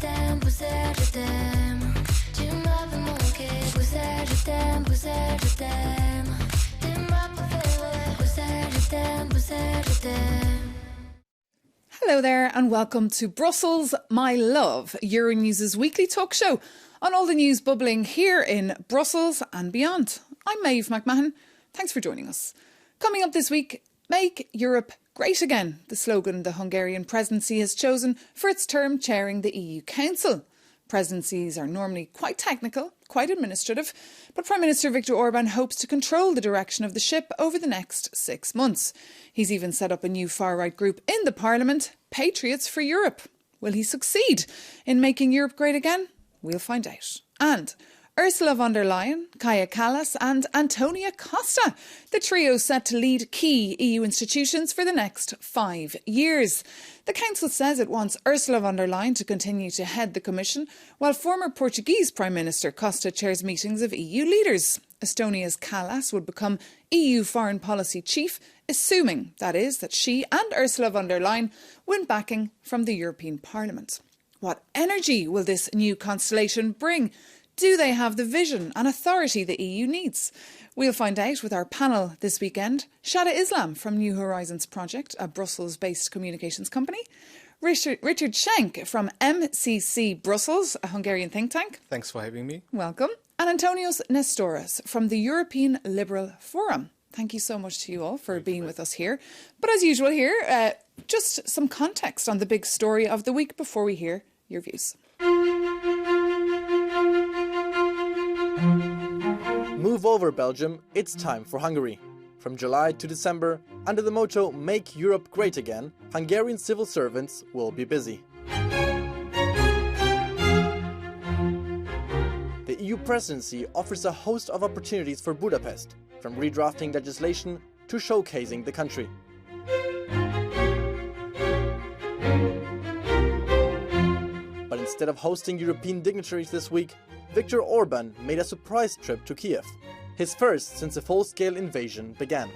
t'aime, Bruxelles, je t'aime. Tu m'avais manqué, Bruxelles, je t'aime, Bruxelles, je t'aime. T'es ma préférée, Bruxelles, je t'aime, Bruxelles, je t'aime. Hello there and welcome to Brussels, My Love, Euronews' weekly talk show on all the news bubbling here in Brussels and beyond. I'm Méabh Mc Mahon. Thanks for joining us. Coming up this week, Make Europe Great Again, the slogan the Hungarian presidency has chosen for its term chairing the EU Council. Presidencies are normally quite technical, quite administrative, but Prime Minister Viktor Orbán hopes to control the direction of the ship over the next 6 months. He's even set up a new far-right group in the Parliament, Patriots for Europe. Will he succeed in making Europe great again? We'll find out. And Ursula von der Leyen, Kaja Kallas and Antonio Costa, the trio set to lead key EU institutions for the next 5 years. The Council says it wants Ursula von der Leyen to continue to head the Commission, while former Portuguese Prime Minister Costa chairs meetings of EU leaders. Estonia's Kallas would become EU foreign policy chief, assuming, that is, that she and Ursula von der Leyen win backing from the European Parliament. What energy will this new constellation bring? Do they have the vision and authority the EU needs? We'll find out with our panel this weekend. Shada Islam from New Horizons Project, a Brussels-based communications company. Richard Schenk from MCC Brussels, a Hungarian think tank. Thanks for having me. Welcome. And Antonios Nestoras from the European Liberal Forum. Thank you so much to you all for being with us here. But as usual here, just some context on the big story of the week before we hear your views. Move over, Belgium, it's time for Hungary. From July to December, under the motto Make Europe Great Again, Hungarian civil servants will be busy. The EU presidency offers a host of opportunities for Budapest, from redrafting legislation to showcasing the country. But instead of hosting European dignitaries this week, Viktor Orbán made a surprise trip to Kyiv, his first since the full-scale invasion began.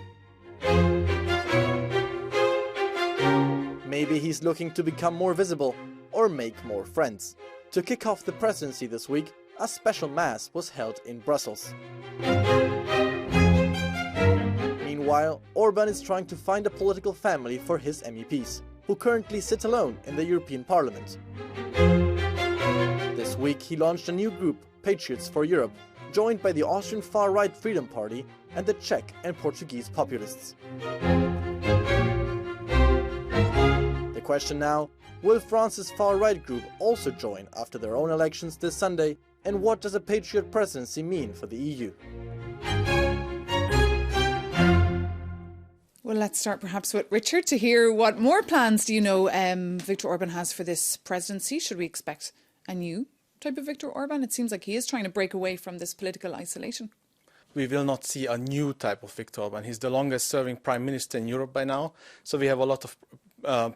Maybe he's looking to become more visible or make more friends. To kick off the presidency this week, a special mass was held in Brussels. Meanwhile, Orbán is trying to find a political family for his MEPs, who currently sit alone in the European Parliament. This week he launched a new group, Patriots for Europe, joined by the Austrian far-right Freedom Party and the Czech and Portuguese populists. The question now, will France's far-right group also join after their own elections this Sunday, and what does a Patriot presidency mean for the EU? Well, let's start perhaps with Richard to hear what more plans do you know Viktor Orbán has for this presidency. Should we expect a new type of Viktor Orbán? It seems like he is trying to break away from this political isolation. We will not see a new type of Viktor Orbán. He's the longest serving prime minister in Europe by now. So we have a lot of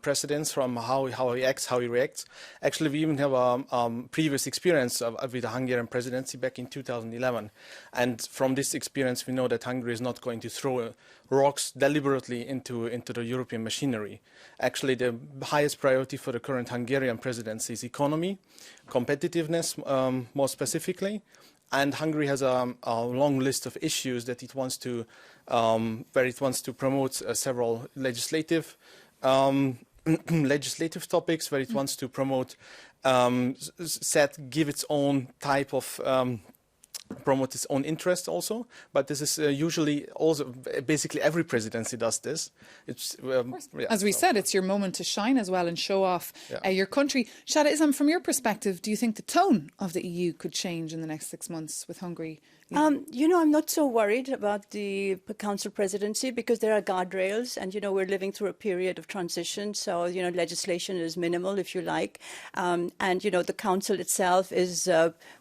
precedents from how he acts, how he reacts. Actually, we even have a previous experience with the Hungarian presidency back in 2011. And from this experience, we know that Hungary is not going to throw rocks deliberately into the European machinery. Actually, the highest priority for the current Hungarian presidency is economy, competitiveness more specifically. And Hungary has a long list of issues that it wants to, where it wants to promote several legislative topics, where it wants to promote, give its own type of, promote its own interest also. But this is usually also, basically every presidency does this. It's as we said, it's your moment to shine as well and show off your country. Shada Islam, from your perspective, do you think the tone of the EU could change in the next 6 months with Hungary? You know, I'm not so worried about the Council presidency because there are guardrails and, you know, we're living through a period of transition. So, you know, legislation is minimal, if you like. And, you know, the Council itself is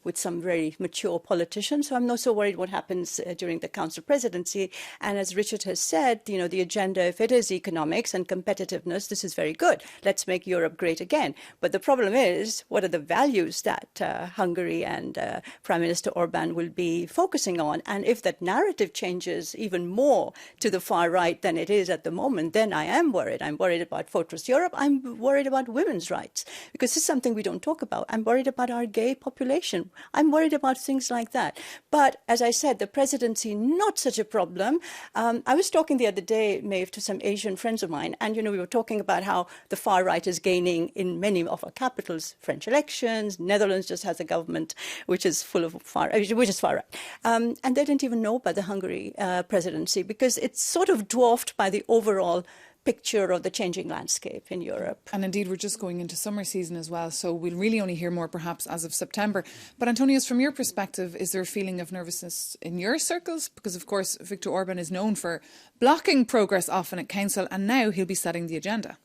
with some very mature politicians transition. So I'm not so worried what happens during the Council presidency. And as Richard has said, the agenda, if it is economics and competitiveness, this is very good. Let's make Europe great again. But the problem is, what are the values that Hungary and Prime Minister Orbán will be focusing on? And if that narrative changes even more to the far right than it is at the moment, then I am worried. I'm worried about Fortress Europe. I'm worried about women's rights, because this is something we don't talk about. I'm worried about our gay population. I'm worried about things like that. But as I said, the presidency, not such a problem. I was talking the other day, Maeve, to some Asian friends of mine, and we were talking about how the far right is gaining in many of our capitals. French elections, Netherlands just has a government which is full of far right, and they didn't even know about the Hungary presidency, because it's sort of dwarfed by the overall picture of the changing landscape in Europe. And indeed, we're just going into summer season as well, so we'll really only hear more perhaps as of September. But Antonios, from your perspective, is there a feeling of nervousness in your circles? Because of course, Viktor Orbán is known for blocking progress often at Council, and now he'll be setting the agenda.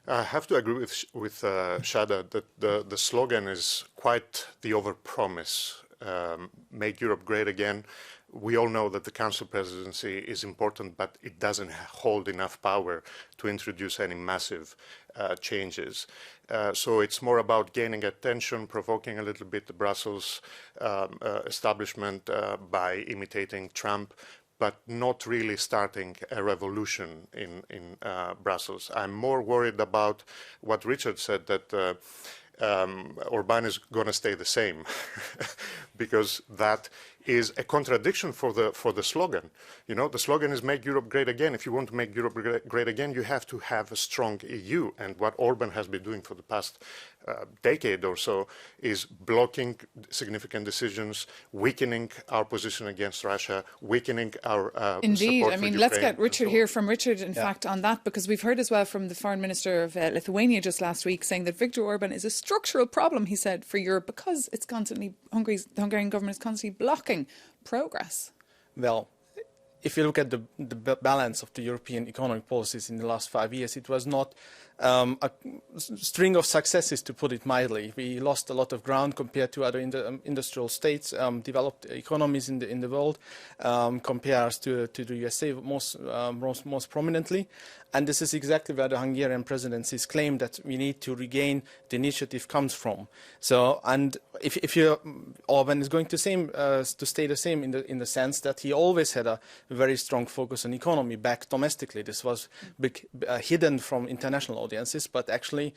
I have to agree with Shada that the slogan is quite the overpromise. Make Europe great again. We all know that the Council presidency is important, but it doesn't hold enough power to introduce any massive changes. So it's more about gaining attention, provoking a little bit the Brussels establishment by imitating Trump, but not really starting a revolution in Brussels. I'm more worried about what Richard said, that Orbán is going to stay the same, because that is a contradiction for the slogan. The slogan is "Make Europe Great Again." If you want to make Europe great again, you have to have a strong EU. And what Orbán has been doing for the past decade or so is blocking significant decisions, weakening our position against Russia, weakening our Indeed. support I mean, for let's Ukraine, get Richard and so here from Richard, in fact, on that, because we've heard as well from the Foreign Minister of Lithuania just last week saying that Viktor Orbán is a structural problem, he said, for Europe, because it's constantly the Hungarian government is constantly blocking progress. Well, if you look at the balance of the European economic policies in the last 5 years, it was not a string of successes, to put it mildly. We lost a lot of ground compared to other industrial states, developed economies in the world, compared to the USA most prominently. And this is exactly where the Hungarian presidency's claim that we need to regain the initiative comes from. So, and if Orbán is going to stay the same in the sense that he always had a very strong focus on economy back domestically. This was hidden from international audiences, but actually,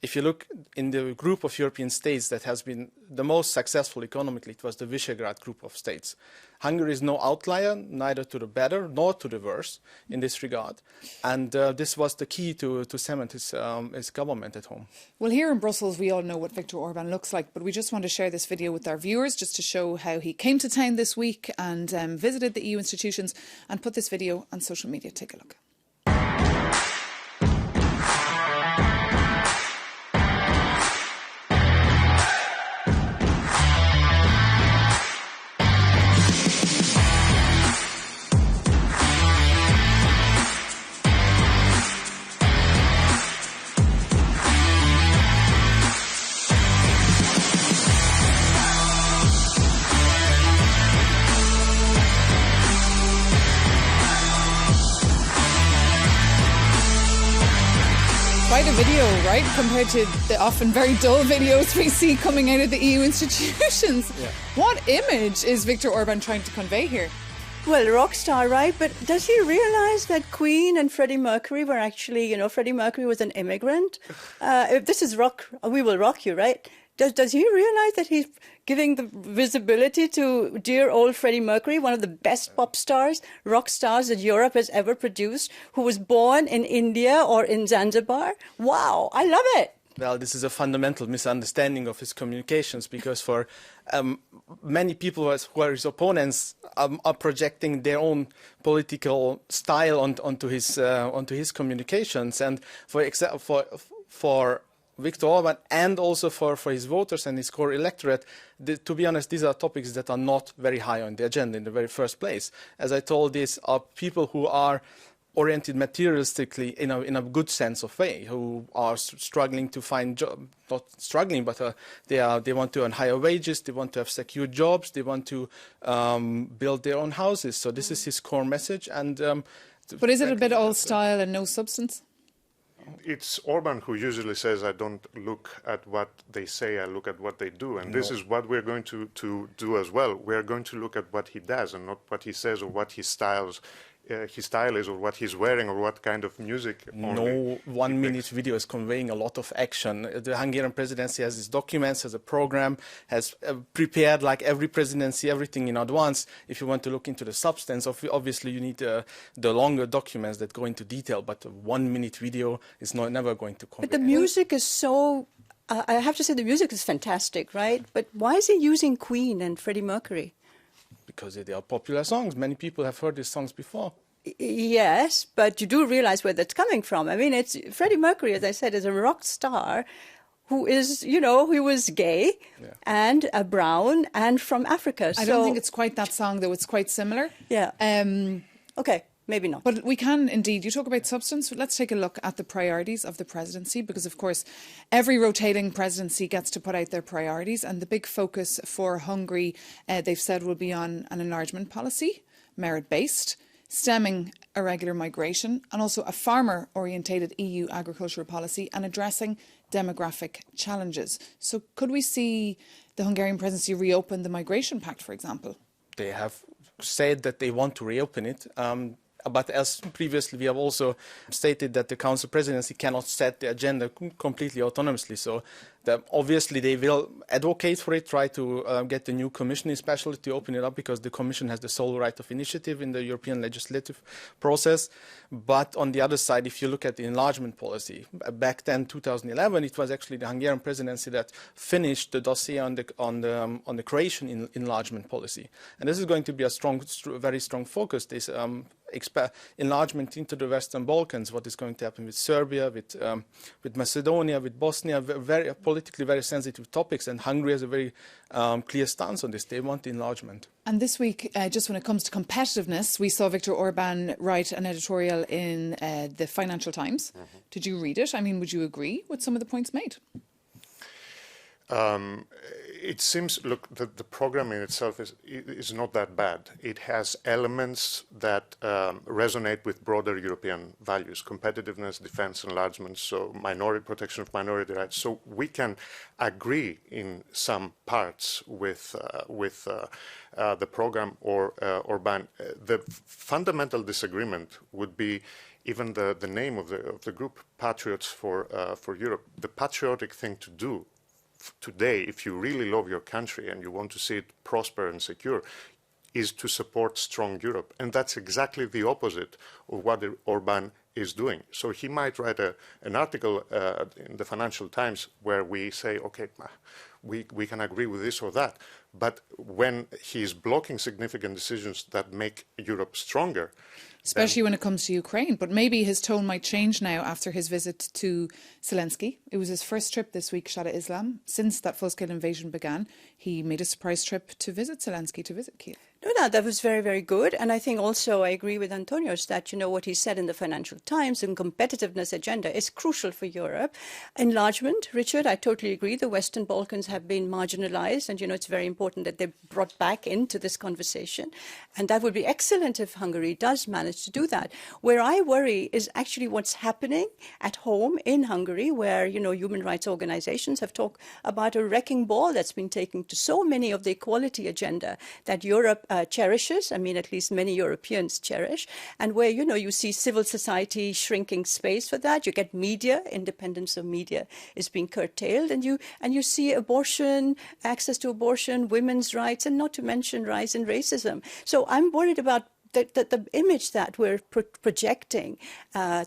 if you look in the group of European states that has been the most successful economically, it was the Visegrad group of states. Hungary is no outlier, neither to the better nor to the worse in this regard. And this was the key to cement his government at home. Well, here in Brussels, we all know what Viktor Orbán looks like, but we just want to share this video with our viewers just to show how he came to town this week and visited the EU institutions, and put this video on social media. Take a look. Quite a video, right, compared to the often very dull videos we see coming out of the EU institutions. Yeah. What image is Viktor Orbán trying to convey here? Well, rock star, right? But does he realise that Queen and Freddie Mercury were actually, Freddie Mercury was an immigrant? If this is rock, we will rock you, right? Does he realise that he's giving the visibility to dear old Freddie Mercury, one of the best pop stars, rock stars that Europe has ever produced, who was born in India or in Zanzibar? Wow, I love it. Well, this is a fundamental misunderstanding of his communications, because for many people who are his opponents are projecting their own political style onto his communications. And for Viktor Orbán, and also for his voters and his core electorate, to be honest, these are topics that are not very high on the agenda in the very first place. As I told, these are people who are oriented materialistically in a good sense of way, who are struggling to find job, not struggling, but they want to earn higher wages, they want to have secure jobs, they want to build their own houses. So this is his core message. And but is it a bit all style and no substance? It's Orbán who usually says, I don't look at what they say, I look at what they do. And this is what we're going to do as well. We're going to look at what he does and not what he says or what his style is or what he's wearing or what kind of music. No 1 minute video is conveying a lot of action. The Hungarian presidency has its documents, has a program, has prepared, like every presidency, everything in advance. If you want to look into the substance, obviously you need the longer documents that go into detail, but a 1 minute video is never going to convey. But the music is so, I have to say the music is fantastic, right? But why is he using Queen and Freddie Mercury? Because they are popular songs. Many people have heard these songs before. Yes, but you do realize where that's coming from. I mean, it's Freddie Mercury, as I said, is a rock star who is, he was gay and brown and from Africa. I don't think it's quite that song, though. It's quite similar. Yeah. Okay. Maybe not. But we can indeed. You talk about substance. Let's take a look at the priorities of the presidency, because, of course, every rotating presidency gets to put out their priorities. And the big focus for Hungary, they've said, will be on an enlargement policy, merit-based, stemming irregular migration, and also a farmer-orientated EU agricultural policy and addressing demographic challenges. So could we see the Hungarian presidency reopen the migration pact, for example? They have said that they want to reopen it. But as previously, we have also stated that the Council presidency cannot set the agenda completely autonomously. So obviously they will advocate for it, try to get the new Commission especially to open it up, because the Commission has the sole right of initiative in the European legislative process. But on the other side, if you look at the enlargement policy, back then, 2011, it was actually the Hungarian presidency that finished the dossier on the Croatian enlargement policy. And this is going to be a very strong focus. This enlargement into the Western Balkans, what is going to happen with Serbia, with Macedonia, with Bosnia, very politically very sensitive topics, and Hungary has a very clear stance on this. They want enlargement. And this week, just when it comes to competitiveness, we saw Viktor Orbán write an editorial in the Financial Times. Mm-hmm. Did you read it? I mean, would you agree with some of the points made? It seems, look, the program in itself is not that bad. It has elements that resonate with broader European values: competitiveness, defense, enlargement, so protection of minority rights. So we can agree in some parts with the program or Orbán. The fundamental disagreement would be even the name of the group, Patriots for Europe. The patriotic thing to do today, if you really love your country and you want to see it prosper and secure, is to support strong Europe. And that's exactly the opposite of what Orbán is doing. So he might write an article in the Financial Times where we say, okay, we can agree with this or that. But when he's blocking significant decisions that make Europe stronger, especially when it comes to Ukraine. But maybe his tone might change now after his visit to Zelensky. It was his first trip this week, Shada Islam. Since that full-scale invasion began, he made a surprise trip to visit Zelensky, to visit Kyiv. No, that was very, very good. And I think also I agree with Antonios that, what he said in the Financial Times, and competitiveness agenda is crucial for Europe. Enlargement, Richard, I totally agree. The Western Balkans have been marginalized, and, it's very important that they're brought back into this conversation. And that would be excellent if Hungary does manage to do that. Where I worry is actually what's happening at home in Hungary, where, human rights organizations have talked about a wrecking ball that's been taken to so many of the equality agenda that Europe cherishes, at least many Europeans cherish, and where, you see civil society shrinking space for that. You get media, independence of media is being curtailed, and you see abortion, access to abortion, women's rights, and not to mention rise in racism. So I'm worried about the image that we're projecting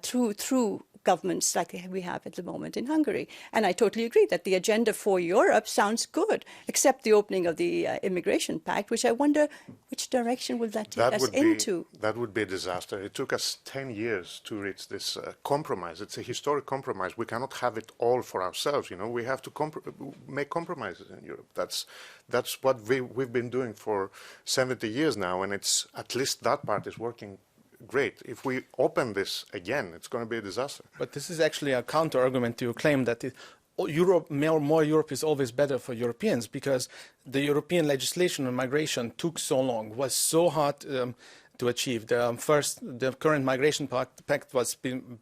through governments like we have at the moment in Hungary. And I totally agree that the agenda for Europe sounds good, except the opening of the immigration pact, which I wonder which direction will that take us into. That would be a disaster. It took us 10 years to reach this compromise. It's a historic compromise. We cannot have it all for ourselves. We have to make compromises in Europe. That's what we've been doing for 70 years now, and it's at least that part is working great. If we open this again, it's going to be a disaster. But this is actually a counter-argument to your claim that Europe, more Europe is always better for Europeans, because the European legislation on migration took so long, was so hard to achieve. The current migration pact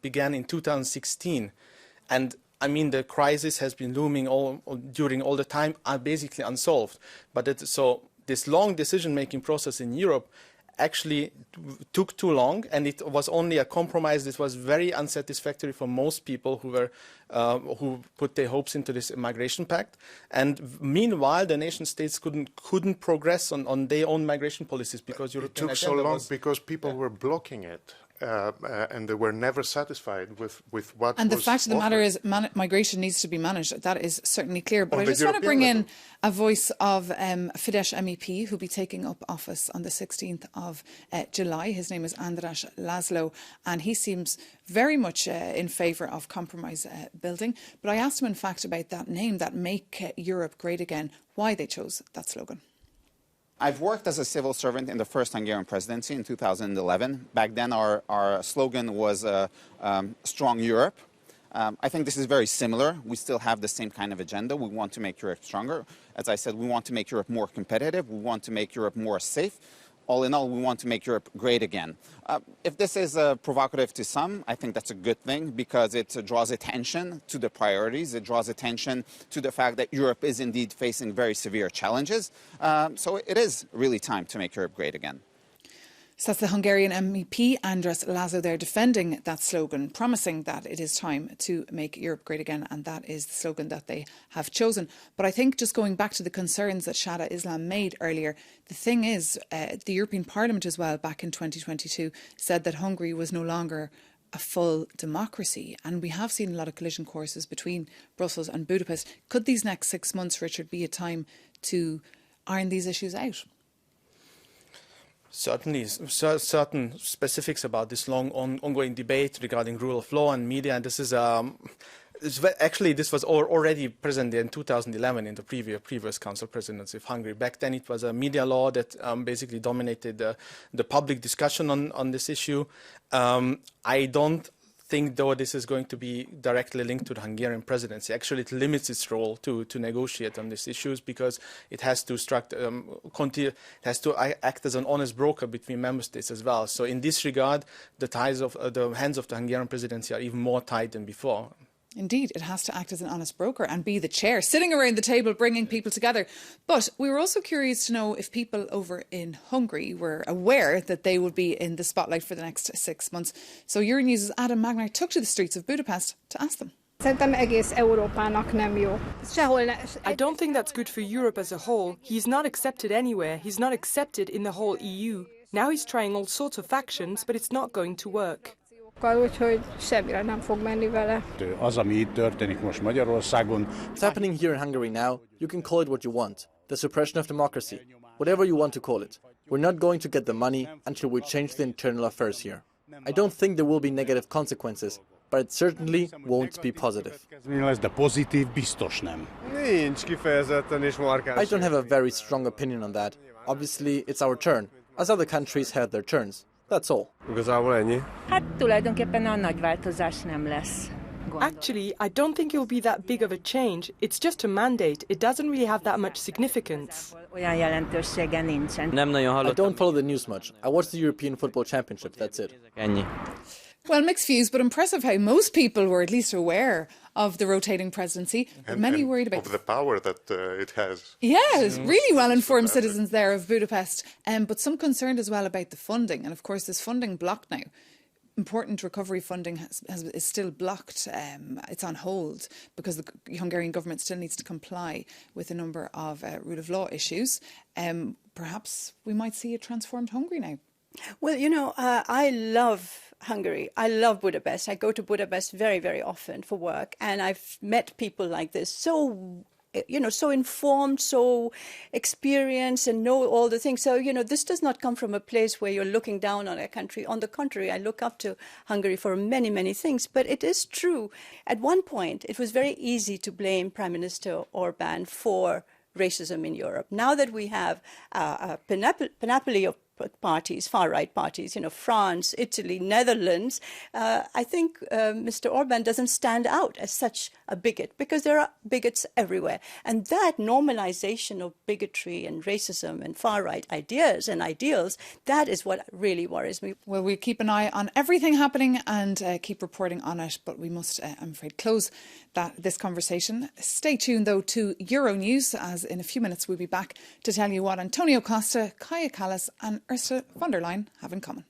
began in 2016, and I mean the crisis has been looming during all the time, are basically unsolved. But so this long decision-making process in Europe actually took too long, and it was only a compromise that was very unsatisfactory for most people who put their hopes into this migration pact. And meanwhile, the nation states couldn't progress on their own migration policies because European it took so long because people were blocking it. And they were never satisfied with what And the was fact of the offered. matter is migration needs to be managed. That is certainly clear. But On I the just want to European bring in level. a voice of Fidesz MEP who'll be taking up office on the 16th of July. His name is Andras Laszlo, and he seems very much in favour of compromise building. But I asked him, in fact, about that name, that Make Europe Great Again, why they chose that slogan. I've worked as a civil servant in the first Hungarian presidency in 2011. Back then, our slogan was Strong Europe. I think this is very similar. We still have the same kind of agenda. We want to make Europe stronger. As I said, we want to make Europe more competitive. We want to make Europe more safe. All in all, we want to make Europe great again. If this is provocative to some, I think that's a good thing because it draws attention to the priorities. It draws attention to the fact that Europe is indeed facing very severe challenges. So it is really time to make Europe great again. So that's the Hungarian MEP, Andras Laszlo, there defending that slogan, promising that it is time to make Europe great again, and that is the slogan that they have chosen. But I think just going back to the concerns that Shada Islam made earlier, the thing is, the European Parliament as well, back in 2022, said that Hungary was no longer a full democracy, and we have seen a lot of collision courses between Brussels and Budapest. Could these next 6 months, Richard, be a time to iron these issues out? Certainly, certain specifics about this long ongoing debate regarding rule of law and media, and this is actually this was already present in 2011 in the previous council presidency of Hungary. Back then, it was a media law that basically dominated the public discussion on this issue. I don't think, though, this is going to be directly linked to the Hungarian presidency. Actually, it limits its role to negotiate on these issues because it has to act as an honest broker between member states as well. So in this regard, the hands of the Hungarian presidency are even more tight than before. Indeed, it has to act as an honest broker and be the chair, sitting around the table, bringing people together. But we were also curious to know if people over in Hungary were aware that they would be in the spotlight for the next 6 months. So Euronews' Adam Magnar took to the streets of Budapest to ask them. I don't think that's good for Europe as a whole. He's not accepted anywhere. He's not accepted in the whole EU. Now he's trying all sorts of actions, but it's not going to work. What's happening here in Hungary now, you can call it what you want. The suppression of democracy. Whatever you want to call it. We're not going to get the money until we change the internal affairs here. I don't think there will be negative consequences, but it certainly won't be positive. I don't have a very strong opinion on that. Obviously, it's our turn, as other countries had their turns. That's all. Actually, I don't think it will be that big of a change. It's just a mandate. It doesn't really have that much significance. I don't follow the news much. I watch the European Football Championship, that's it. Well, mixed views, but impressive how most people were at least aware of the rotating presidency. But many worried about of the power that it has. Yes, really well-informed citizens there of Budapest, but some concerned as well about the funding. And of course, this funding blocked now. Important recovery funding is still blocked. It's on hold because the Hungarian government still needs to comply with a number of rule of law issues. Perhaps we might see a transformed Hungary now. Well, you know, I love Hungary. I love Budapest. I go to Budapest very, very often for work, and I've met people like this, so informed, so experienced, and know all the things. So, this does not come from a place where you're looking down on a country. On the contrary, I look up to Hungary for many, many things. But it is true. At one point, it was very easy to blame Prime Minister Orbán for racism in Europe. Now that we have a panoply of parties, far-right parties, France, Italy, Netherlands, I think Mr. Orbán doesn't stand out as such a bigot, because there are bigots everywhere. And that normalization of bigotry and racism and far-right ideas and ideals, that is what really worries me. Well, we keep an eye on everything happening and keep reporting on it, but we must, I'm afraid, close this conversation. Stay tuned, though, to Euronews, as in a few minutes we'll be back to tell you what Antonio Costa, Kaja Kallas and Ursula von der Leyen have in common.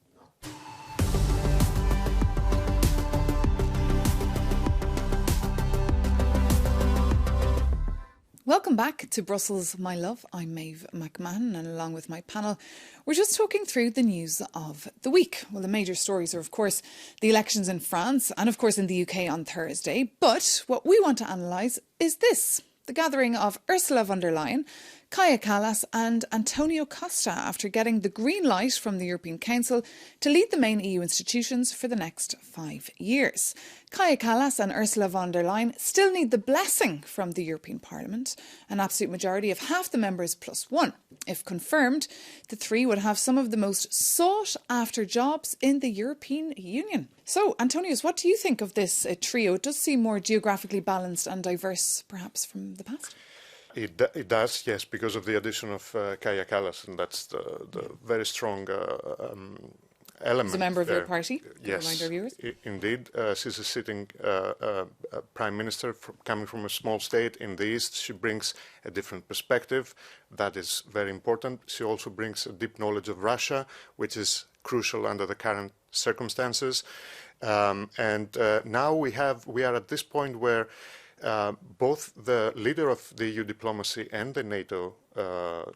Welcome back to Brussels, my love. I'm Méabh Mc Mahon, and along with my panel, we're just talking through the news of the week. Well, the major stories are, of course, the elections in France and, of course, in the UK on Thursday. But what we want to analyse is this: the gathering of Ursula von der Leyen, Kaja Kallas and Antonio Costa after getting the green light from the European Council to lead the main EU institutions for the next 5 years. Kaja Kallas and Ursula von der Leyen still need the blessing from the European Parliament, an absolute majority of half the members plus one. If confirmed, the three would have some of the most sought-after jobs in the European Union. So, Antonius, what do you think of this trio? It does seem more geographically balanced and diverse, perhaps, from the past. It does, yes, because of the addition of Kaja Kallas, and that's the very strong element. As a member of there. your party, yes, reminder of viewers. Indeed. She's a sitting prime minister coming from a small state in the east. She brings a different perspective. That is very important. She also brings a deep knowledge of Russia, which is crucial under the current circumstances. Now we are at this point where both the leader of the EU diplomacy and the NATO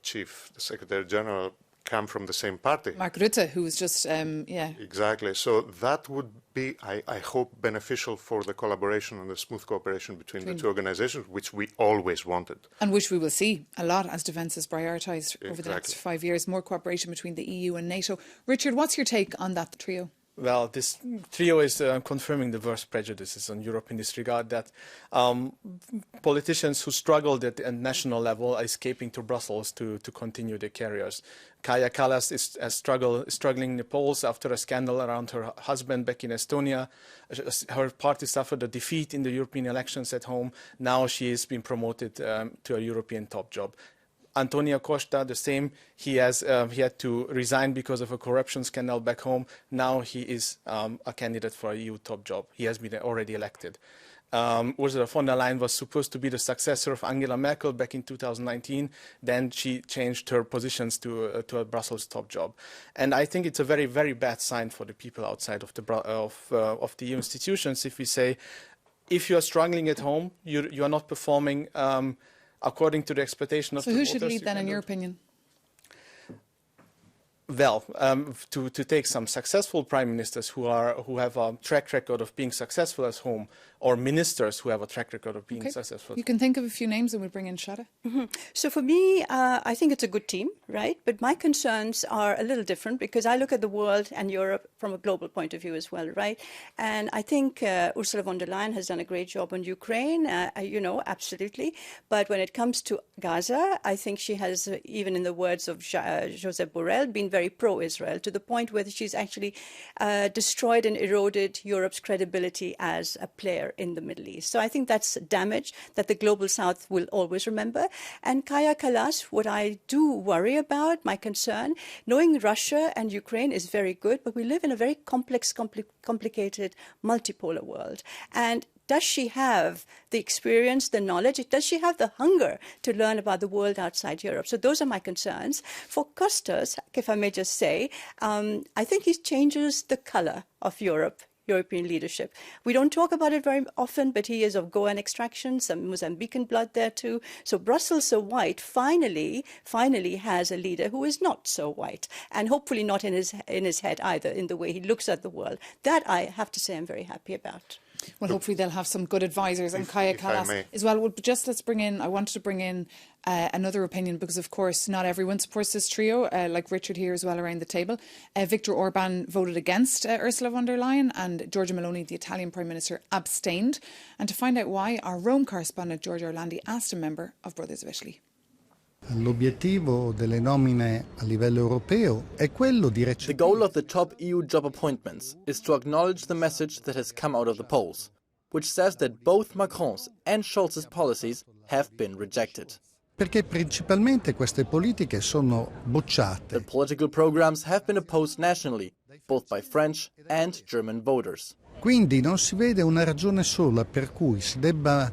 chief, the Secretary General, come from the same party. Mark Rutte, who was just, Exactly. So that would be, I hope, beneficial for the collaboration and the smooth cooperation between the two organisations, which we always wanted. And which we will see a lot as defence is prioritised over the Exactly. next 5 years. More cooperation between the EU and NATO. Richard, what's your take on that trio? Well, this trio is confirming the worst prejudices on Europe in this regard, that politicians who struggled at the national level are escaping to Brussels to continue their careers. Kaja Kallas is struggling in the polls after a scandal around her husband back in Estonia. Her party suffered a defeat in the European elections at home. Now she has been promoted to a European top job. Antonio Costa, the same. He had to resign because of a corruption scandal back home. Now he is a candidate for a EU top job. He has been already elected. Ursula von der Leyen was supposed to be the successor of Angela Merkel back in 2019. Then she changed her positions to a Brussels top job. And I think it's a very, very bad sign for the people outside of the EU institutions if we say, if you are struggling at home, you are not performing according to the expectation of the voters. So who should lead then, in your opinion? Well, to take some successful prime ministers who have a track record of being successful at home, or ministers who have a track record of being successful. You can think of a few names and we bring in Shada. Mm-hmm. So for me, I think it's a good team, right? But my concerns are a little different because I look at the world and Europe from a global point of view as well, right? And I think Ursula von der Leyen has done a great job on Ukraine, absolutely. But when it comes to Gaza, I think she has, even in the words of Josep Borrell, been very pro-Israel to the point where she's actually destroyed and eroded Europe's credibility as a player in the Middle East. So I think that's damage that the global south will always remember. And Kaja Kallas, what I do worry about, my concern, knowing Russia and Ukraine is very good, but we live in a very complex, complicated, multipolar world. And does she have the experience, the knowledge? Does she have the hunger to learn about the world outside Europe? So those are my concerns. For Kostas, if I may just say, I think he changes the colour of European leadership. We don't talk about it very often, but he is of Goan extraction, some Mozambican blood there too. So Brussels so white finally has a leader who is not so white, and hopefully not in his head either, in the way he looks at the world. That I have to say I'm very happy about. Well, hopefully they'll have some good advisors, and Kaja Kallas as well. Well, just I wanted to bring in another opinion because, of course, not everyone supports this trio, like Richard here as well around the table. Viktor Orbán voted against Ursula von der Leyen, and Giorgia Meloni, the Italian Prime Minister, abstained. And to find out why, our Rome correspondent George Orlandi asked a member of Brothers of Italy. L'obiettivo delle nomine a livello europeo è quello di The goal of the top EU job appointments is to acknowledge the message that has come out of the polls, which says that both Macron's and Scholz's policies have been rejected. perché principalmente queste politiche sono bocciate. That political programs have been opposed nationally, both by French and German voters. Quindi non si vede una ragione sola per cui si debba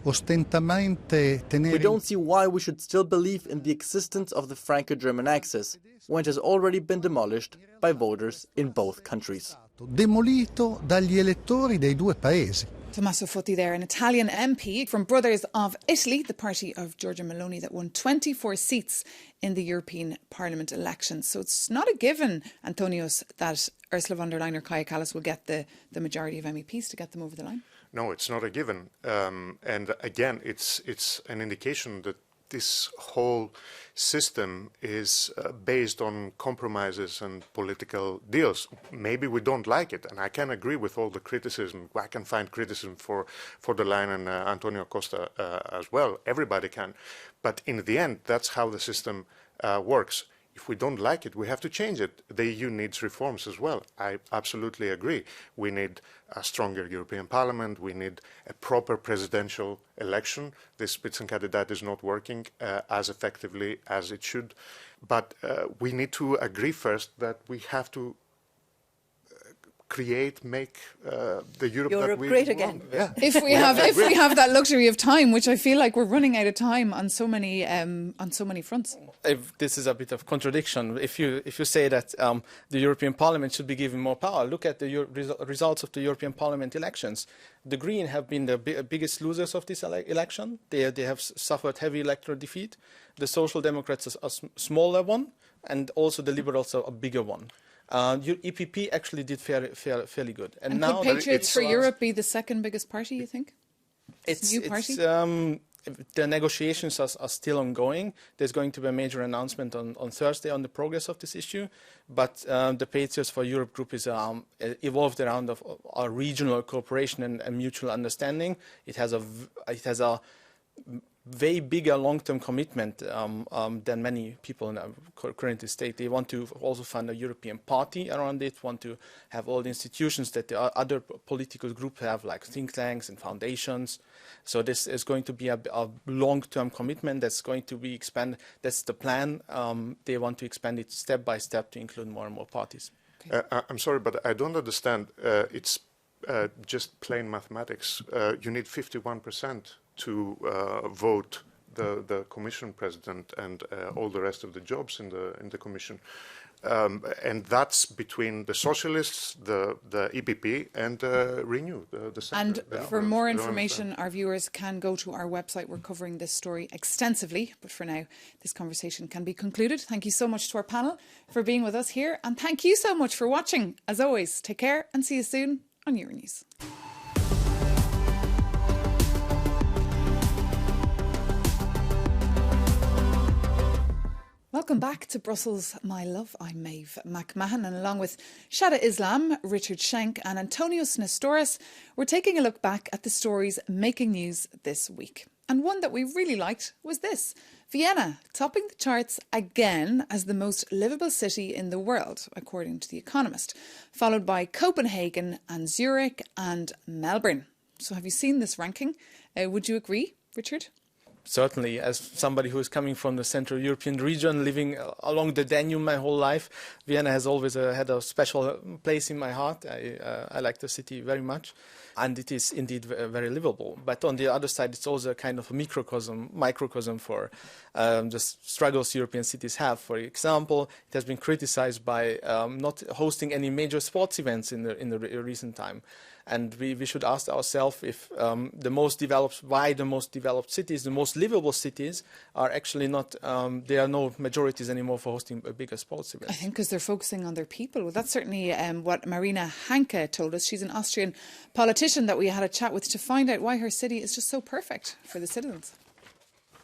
ostentamente tenere. We don't see why we should still believe in the existence of the Franco-German axis, when it has already been demolished by voters in both countries. Demolito dagli elettori dei due paesi. Tommaso Foti there, an Italian MP from Brothers of Italy, the party of Giorgia Meloni that won 24 seats in the European Parliament elections. So it's not a given, Antonios, that Ursula von der Leyen or Kaja Kallas will get the majority of MEPs to get them over the line. No, it's not a given. And again, it's an indication that this whole system is based on compromises and political deals. Maybe we don't like it, and I can agree with all the criticism. I can find criticism for der Leyen and Antonio Costa as well. Everybody can. But in the end, that's how the system works. If we don't like it, we have to change it. The EU needs reforms as well. I absolutely agree. We need a stronger European Parliament. We need a proper presidential election. This Spitzenkandidat is not working as effectively as it should. But we need to agree first that we have to make the Europe that we great want. again. Yeah. If we have that luxury of time, which I feel like we're running out of time on so many fronts. If this is a bit of contradiction. If you say that the European Parliament should be given more power, look at the results of the European Parliament elections. The Greens have been the biggest losers of this election. They have suffered heavy electoral defeat. The Social Democrats are a smaller one, and also the Liberals are a bigger one. EPP actually did fairly good. And now could Patriots for Europe be the second biggest party, you think? New party? The negotiations are still ongoing. There's going to be a major announcement on Thursday on the progress of this issue. But the Patriots for Europe group is evolved around a regional cooperation and mutual understanding. It has a way bigger long-term commitment than many people currently state. They want to also fund a European party around it, want to have all the institutions that the other political groups have, like think tanks and foundations. So this is going to be a long-term commitment that's going to be expanded. That's the plan. They want to expand it step by step to include more and more parties. Okay. I'm sorry, but I don't understand. It's just plain mathematics. You need 51% to vote the Commission President and all the rest of the jobs in the Commission, and that's between the Socialists, the EPP, and Renew. The Centre. And for more information, our viewers can go to our website. We're covering this story extensively, but for now, this conversation can be concluded. Thank you so much to our panel for being with us here, and thank you so much for watching. As always, take care and see you soon on Euronews. Welcome back to Brussels, my love. I'm Méabh Mc Mahon, and along with Shada Islam, Richard Schenk and Antonios Nestoris, we're taking a look back at the stories making news this week. And one that we really liked was this: Vienna topping the charts again as the most livable city in the world, according to The Economist, followed by Copenhagen and Zurich and Melbourne. So have you seen this ranking? Would you agree, Richard? Certainly, as somebody who is coming from the Central European region, living along the Danube my whole life, Vienna has always had a special place in my heart. I like the city very much, and it is indeed very livable. But on the other side, it's also a kind of a microcosm for the struggles European cities have. For example, it has been criticized by not hosting any major sports events in the recent time. And we should ask ourselves if why the most developed cities, the most livable cities, are actually not, there are no majorities anymore for hosting a bigger sports event. I think because they're focusing on their people. Well, that's certainly what Marina Hanke told us. She's an Austrian politician that we had a chat with to find out why her city is just so perfect for the citizens.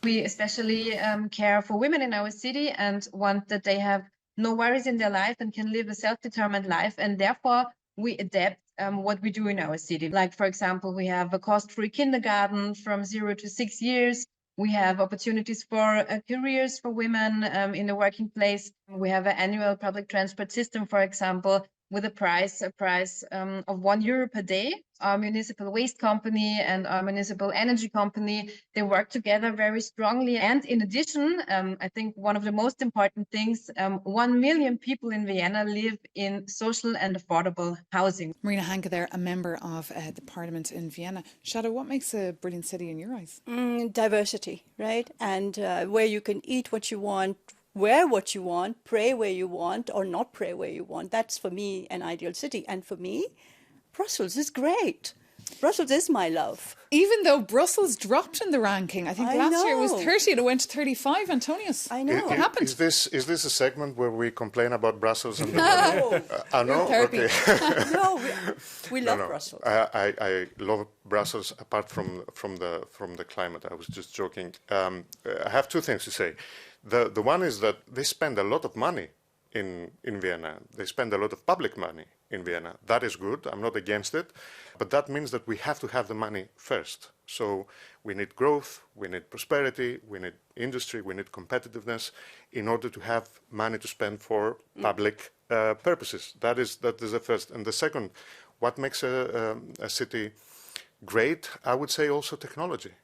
We especially care for women in our city and want that they have no worries in their life and can live a self-determined life, and therefore we adapt what we do in our city. Like, for example, we have a cost-free kindergarten from 0 to 6 years. We have opportunities for careers for women in the working place. We have an annual public transport system, for example, with a price of €1 per day. Our municipal waste company and our municipal energy company, they work together very strongly. And in addition, I think one of the most important things, 1 million people in Vienna live in social and affordable housing. Marina Hanke there, a member of the parliament in Vienna. Shada, what makes a brilliant city in your eyes? Diversity, right? And where you can eat what you want, wear what you want, pray where you want, or not pray where you want. That's, for me, an ideal city. And for me, Brussels is great. Brussels is my love. Even though Brussels dropped in the ranking, I think last year it was 30 and it went to 35, Antonius. I know. What happened? Is this a segment where we complain about Brussels? And No. No? Therapy. Okay. No, we love Brussels. I love Brussels apart from the climate. I was just joking. I have two things to say. The one is that they spend a lot of money in Vienna. They spend a lot of public money in Vienna. That is good. I'm not against it. But that means that we have to have the money first. So we need growth, we need prosperity, we need industry, we need competitiveness in order to have money to spend for public purposes. That is the first. And the second, what makes a city great? I would say also technology.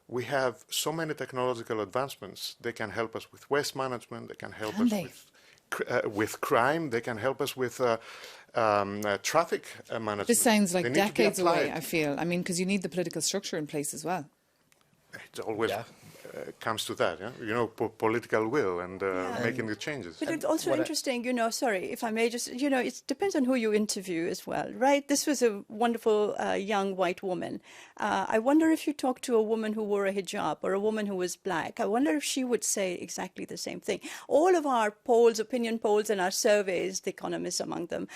We have so many technological advancements. They can help us with waste management. They can help us with crime. They can help us with traffic management. This sounds like decades away, I feel. I mean, because you need the political structure in place as well. It always comes to that, political will and making the changes. But it's also interesting, sorry, if I may just, it depends on who you interview as well, right? This was a wonderful young white woman. I wonder if you talk to a woman who wore a hijab or a woman who was black, I wonder if she would say exactly the same thing. All of our polls, opinion polls and our surveys, The Economist among them,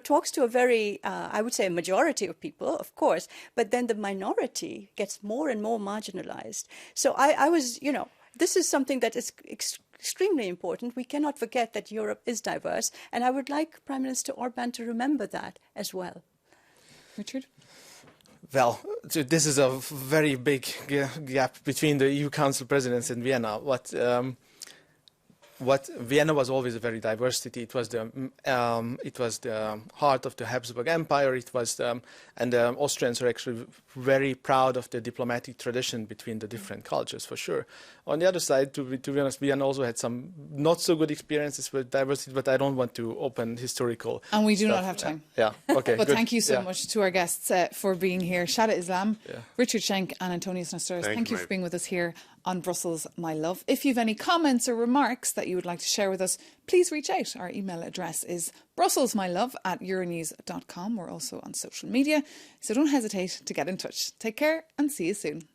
talks to a very, I would say a majority of people, of course, but then the minority gets more and more marginalized. So I was, this is something that is extremely important. We cannot forget that Europe is diverse. And I would like Prime Minister Orbán to remember that as well. Richard? Well, this is a very big gap between the EU Council presidents in Vienna. What Vienna was always a very diverse city. It was the heart of the Habsburg Empire. And the Austrians are actually very proud of the diplomatic tradition between the different cultures, for sure. On the other side, to be honest, Vienna also had some not so good experiences with diversity, but I don't want to open historical. And we do stuff. not have time. Yeah. Okay. But good. thank you so much to our guests for being here. Shada Islam, Richard Schenk and Antonius Nestoris. Thank you for being with us here on Brussels, My Love. If you have any comments or remarks that you would like to share with us, please reach out. Our email address is brusselsmylove@euronews.com. We're also on social media, so don't hesitate to get in touch. Take care and see you soon.